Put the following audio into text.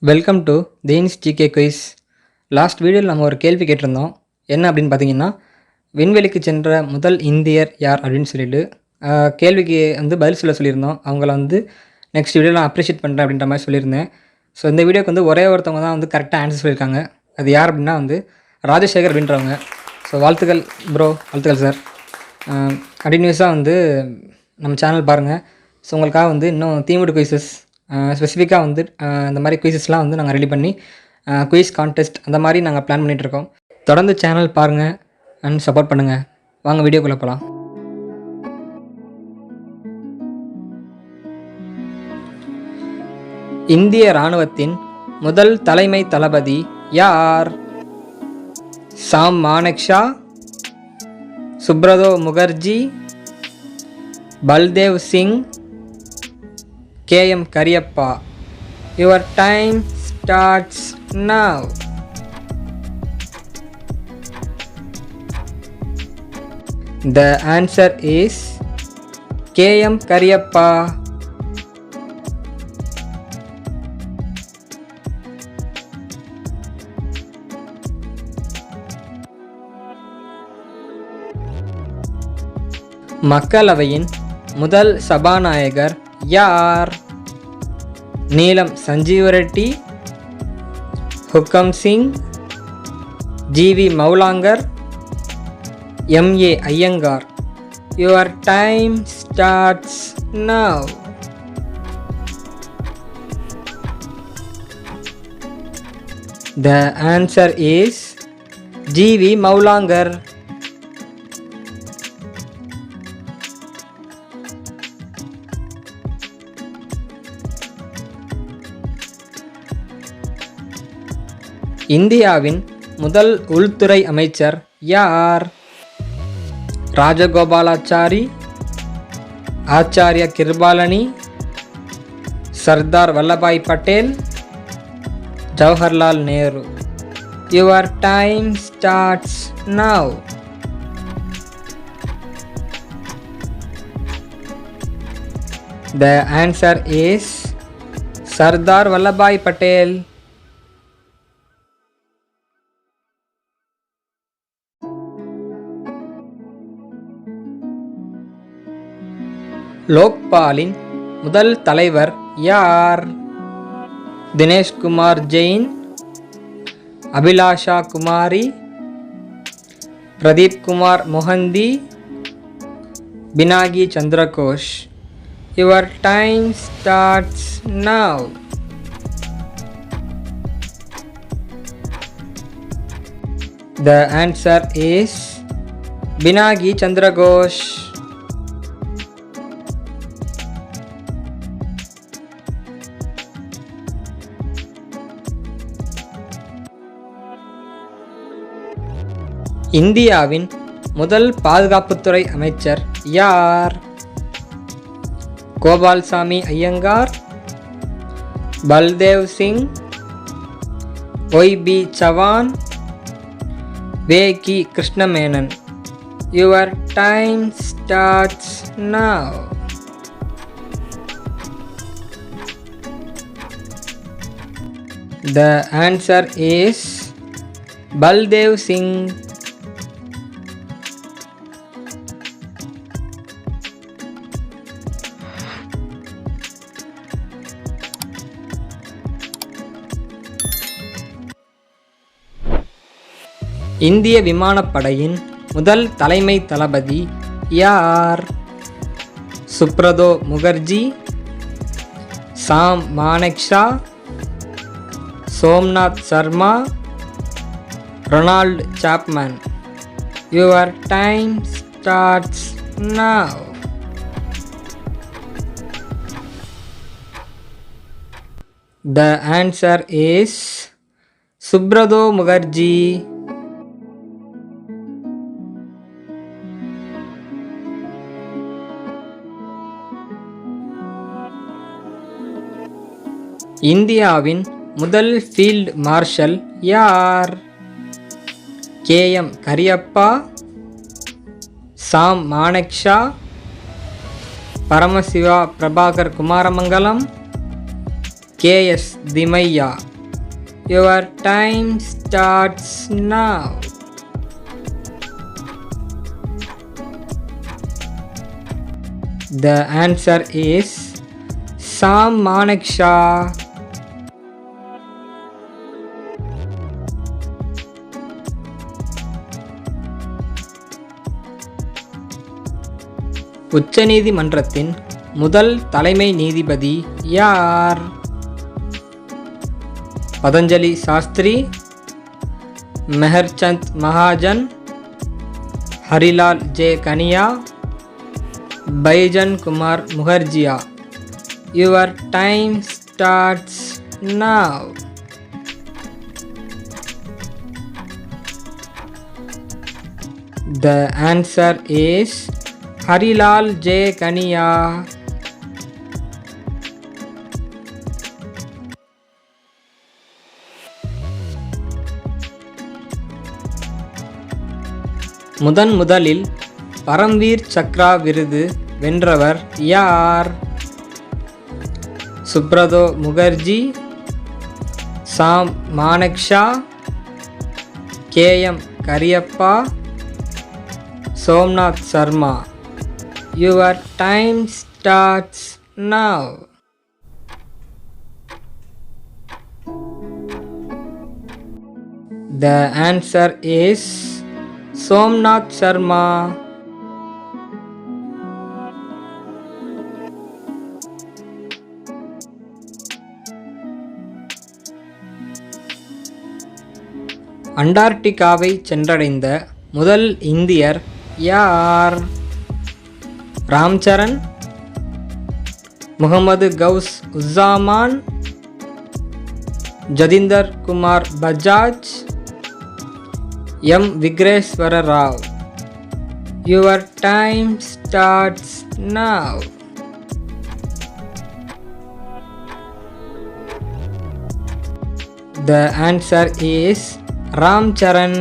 Welcome to dheensgkquiz. Last வீடியோவில் நம்ம ஒரு கேள்வி கேட்டிருந்தோம். என்ன அப்படின்னு பார்த்தீங்கன்னா, விண்வெளிக்கு சென்ற முதல் இந்தியர் யார் அப்படின்னு சொல்லிட்டு கேள்விக்கு பதில் சொல்லியிருந்தோம். அவங்கள நெக்ஸ்ட் வீடியோவில் நான் அப்ரிஷியேட் பண்ணுறேன் அப்படின்ற மாதிரி சொல்லியிருந்தேன். ஸோ இந்த வீடியோக்கு ஒரே ஒருத்தவங்க தான் கரெக்டாக ஆன்சர் சொல்லியிருக்காங்க. அது யார் அப்படின்னா ராஜசேகர் அப்படின்றவங்க. ஸோ வாழ்த்துக்கள் ப்ரோ, வாழ்த்துக்கள் சார். கண்டினியூஸாக நம்ம சேனல் பாருங்கள். ஸோ உங்களுக்காக இன்னும் தீம்டு குயிசஸ் ஸ்பெசிஃபிக்காக இந்த மாதிரி குயிசஸ்லாம் நாங்கள் ரெடி பண்ணி குயிஸ் கான்டெஸ்ட் அந்த மாதிரி நாங்கள் பிளான் பண்ணிகிட்ருக்கோம். தொடர்ந்து சேனல் பாருங்கள் அண்ட் சப்போர்ட் பண்ணுங்கள். வாங்க வீடியோக்குள்ளே போகலாம். இந்திய இராணுவத்தின் முதல் தலைமை தளபதி யார்? சாம் Manekshaw, Subroto Mukherjee, Baldev Singh, KM Kariappa. Your time starts now. The answer is KM Kariappa. மக்களவையின் முதல் சபாநாயகர் யார்? நீலம் Sanjeeva Reddy, ஹுக்கம் Singh, GV Mavalankar, MA Iyengar. Your time starts now. The answer is GV Mavalankar. இந்தியாவின் முதல் உள்துறை அமைச்சர் யார்? ராஜகோபாலாச்சாரி, ஆச்சாரிய Kripalani, Sardar Vallabhbhai Patel, Jawaharlal Nehru. Your time starts now. The answer is Sardar Vallabhbhai Patel. லோக்பாலின் முதல் தலைவர் யார்? தினேஷ் குமார் ஜெயின், அபிலாஷா குமாரி, Pradeep Kumar Mohanty, Pinaki Chandra Ghose. Your time starts now. The answer is Pinaki Chandra Ghose. இந்தியாவின் முதல் பாதுகாப்புத்துறை அமைச்சர் யார்? Gopalsamy Iyengar, Baldev Singh, OB Chavan, வேகி Krishna Menon. Your time starts now. The answer is Baldev Singh. இந்திய விமானப்படையின் முதல் தலைமை தளபதி யார்? Subroto Mukherjee, Sam Manekshaw, Somnath Sharma, Ronald Chapman. Your time starts now. The answer is Subroto Mukherjee. இந்தியாவின் முதல் ஃபீல்ட் மார்ஷல் யார்? KM Cariappa, Sam Manekshaw, Paramasiva Prabhakar Kumaramangalam, KS Thimayya. Your time starts now. The answer is Sam Manekshaw. உச்சநீதிமன்றத்தின் முதல் தலைமை நீதிபதி யார்? Patanjali Sastri, Meharchand Mahajan, Harilal J Kania, Bijan Kumar Mukherjea. Your time starts now. The answer is Harilal J Kania. முதலில் பரம்வீர் சக்ரா விருது வென்றவர் யார்? Subroto Mukherjee, Sam Manekshaw, KM Cariappa, Somnath Sharma. Your time starts now. The answer is Somnath Sharma. அண்டார்டிகாவை சென்றடைந்த முதல் இந்தியர் யார்? Ram Charan, Mohammed கவுஸ் உஸ்ஸாமான், ஜதிந்தர் Kumar Bajaj, விக்ரேஸ்வர Rao. Your time starts now. The answer is Ramcharan.